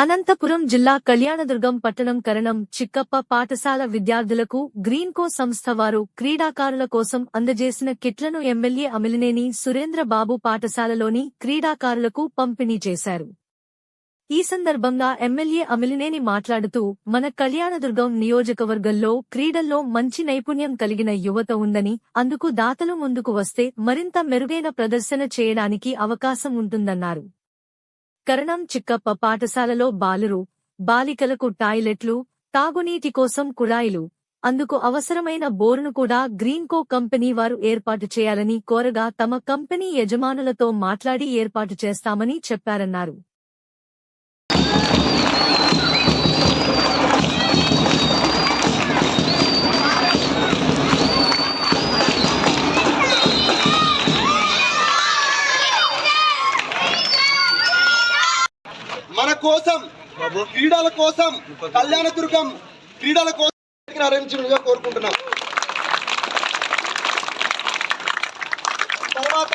అనంతపురం జిల్లా కళ్యాణదుర్గం పట్టణం కరణం చిక్కప్ప పాఠశాల విద్యార్థులకు గ్రీన్కో సంస్థ వారు క్రీడాకారుల కోసం అందజేసిన కిట్లను ఎమ్మెల్యే అమిలినేని సురేంద్రబాబు పాఠశాలలోని క్రీడాకారులకు పంపిణీ చేశారు. ఈ సందర్భంగా ఎమ్మెల్యే అమిలినేని మాట్లాడుతూ మన కళ్యాణదుర్గం నియోజకవర్గంలో క్రీడల్లో మంచి నైపుణ్యం కలిగిన యువత ఉందని, అందుకు దాతలు ముందుకు వస్తే మరింత మెరుగైన ప్రదర్శన చేయడానికి అవకాశం ఉంటుందన్నారు. కరణం చిక్కప్ప పాఠశాలలో బాలికలకు టాయిలెట్లు, తాగునీటి కోసం కుళాయిలు, అందుకు అవసరమైన బోరును కూడా గ్రీన్కో కంపెనీ వారు ఏర్పాటు చేయాలని కోరగా తమ కంపెనీ యజమానులతో మాట్లాడి ఏర్పాటు చేస్తామని చెప్పారన్నారు. మన కోసం క్రీడల కోసం కళ్యాణదుర్గం క్రీడల కోసం ఆరంభించగా కోరుకుంటున్నాం. తర్వాత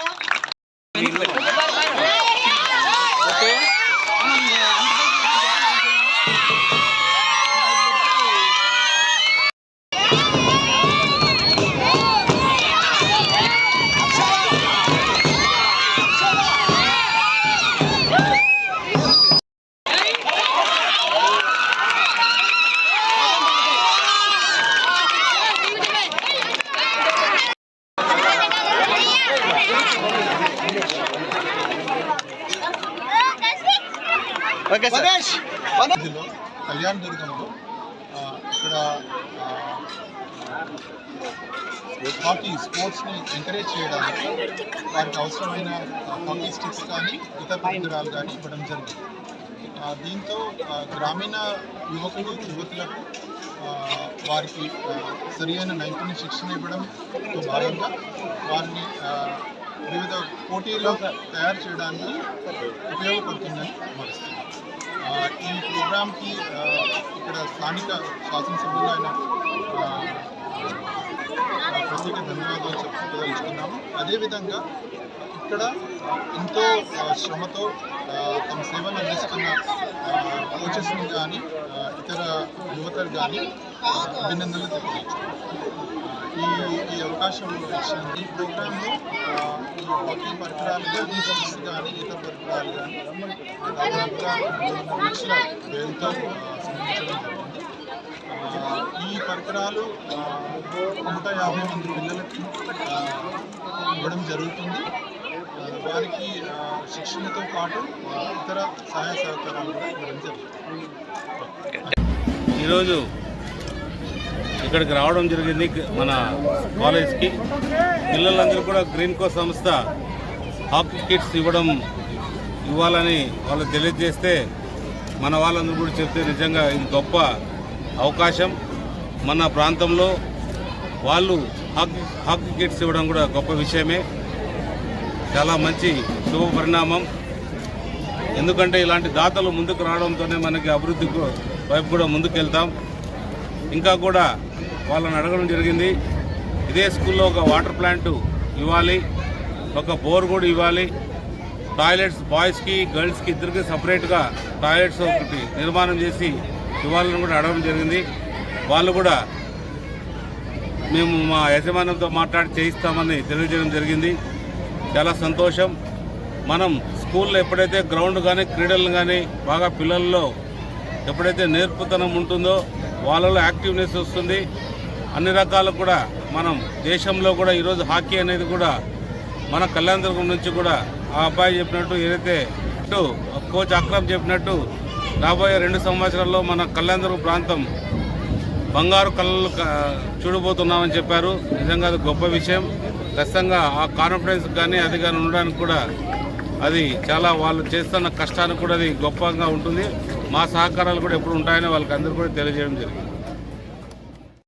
కళ్యాణదుర్గంలో ఇక్కడ హాకీ స్పోర్ట్స్ని ఎంకరేజ్ చేయడానికి వారికి అవసరమైన హాకీ స్టిక్స్ కానీ ఇతర పరికరాలు కానీ ఇవ్వడం జరిగింది. దీంతో గ్రామీణ యువతులకు వారికి సరియైన నైపుణ్య శిక్షణ ఇవ్వడంతో భాగంగా వారిని వివిధ పోటీల్లో తయారు చేయడానికి ఉపయోగపడుతుందని భావిస్తున్నాను. ఈ ప్రోగ్రామ్కి ఇక్కడ స్థానిక శాసనసభ్యులు ఆయన ప్రత్యేక ధన్యవాదాలు చెప్పదలుచుకున్నాము. అదేవిధంగా ఇక్కడ ఎంతో శ్రమతో తమ సేవలు అందిస్తున్న కోచెస్ని కానీ ఇతర యువతలు కానీ అభినందనలు తెలియజేస్తున్నాం. ఈ అవకాశం ఇచ్చిన ఈ ప్రోగ్రాంలో ఈ హాకీ పరికరాలు కానీ స్టిక్స్ కానీ ఇతర పరికరాలు కానీ దాదాపుగా 2 లక్షల వ్యయంతో సమర్పించడం జరిగింది. ఈ పరికరాలు 150 మంది పిల్లలకి ఇవ్వడం జరుగుతుంది. వారికి శిక్షణతో పాటు ఇతర సహాయ సహకారాలు కూడా ఇవ్వడం జరుగుతుంది. ఈరోజు ఇక్కడికి రావడం జరిగింది. మన కాలేజ్కి పిల్లలందరూ కూడా గ్రీన్కో సంస్థ హాకీ కిట్స్ ఇవ్వాలని వాళ్ళు తెలియజేస్తే మన వాళ్ళందరూ కూడా చెప్తే నిజంగా ఇది గొప్ప అవకాశం. మన ప్రాంతంలో వాళ్ళు హాకీ కిట్స్ ఇవ్వడం కూడా గొప్ప విషయమే, చాలా మంచి శుభ పరిణామం. ఎందుకంటే ఇలాంటి దాతలు ముందుకు రావడంతోనే మనకి అభివృద్ధి వైపు కూడా ముందుకెళ్తాం. ఇంకా కూడా వాళ్ళని అడగడం జరిగింది, ఇదే స్కూల్లో ఒక వాటర్ ప్లాంట్ ఇవ్వాలి, ఒక బోర్ కూడా ఇవ్వాలి, టాయిలెట్స్ బాయ్స్కి గర్ల్స్కి ఇద్దరికి సపరేట్గా టాయిలెట్స్ ఒకటి నిర్మాణం చేసి ఇవ్వాలని కూడా అడగడం జరిగింది. వాళ్ళు కూడా మేము మా యజమానులతో మాట్లాడి చేయిస్తామని తెలియజేయడం జరిగింది. చాలా సంతోషం. మనం స్కూల్లో ఎప్పుడైతే గ్రౌండ్ కానీ క్రీడలు కానీ బాగా పిల్లల్లో ఎప్పుడైతే నేర్పుతనం ఉంటుందో వాళ్ళలో యాక్టివ్నెస్ వస్తుంది. అన్ని రకాలు కూడా మనం దేశంలో కూడా ఈరోజు హాకీ అనేది కూడా మన కళ్యాణదుర్గం నుంచి కూడా ఆ అబ్బాయి చెప్పినట్టు ఏదైతే కోచ్ అక్రమ్ చెప్పినట్టు రాబోయే 2 సంవత్సరాల్లో మన కళ్యాణదుర్గం ప్రాంతం బంగారు కళలు చూడబోతున్నామని చెప్పారు. నిజంగా అది గొప్ప విషయం. ఖచ్చితంగా ఆ కాన్ఫిడెన్స్ కానీ అది కానీ ఉండడానికి కూడా అది చాలా వాళ్ళు చేస్తున్న కష్టానికి కూడా అది గొప్పగా ఉంటుంది. మా సహకారాలు కూడా ఎప్పుడు ఉంటాయని వాళ్ళకి అందరూ కూడా తెలియజేయడం జరిగింది.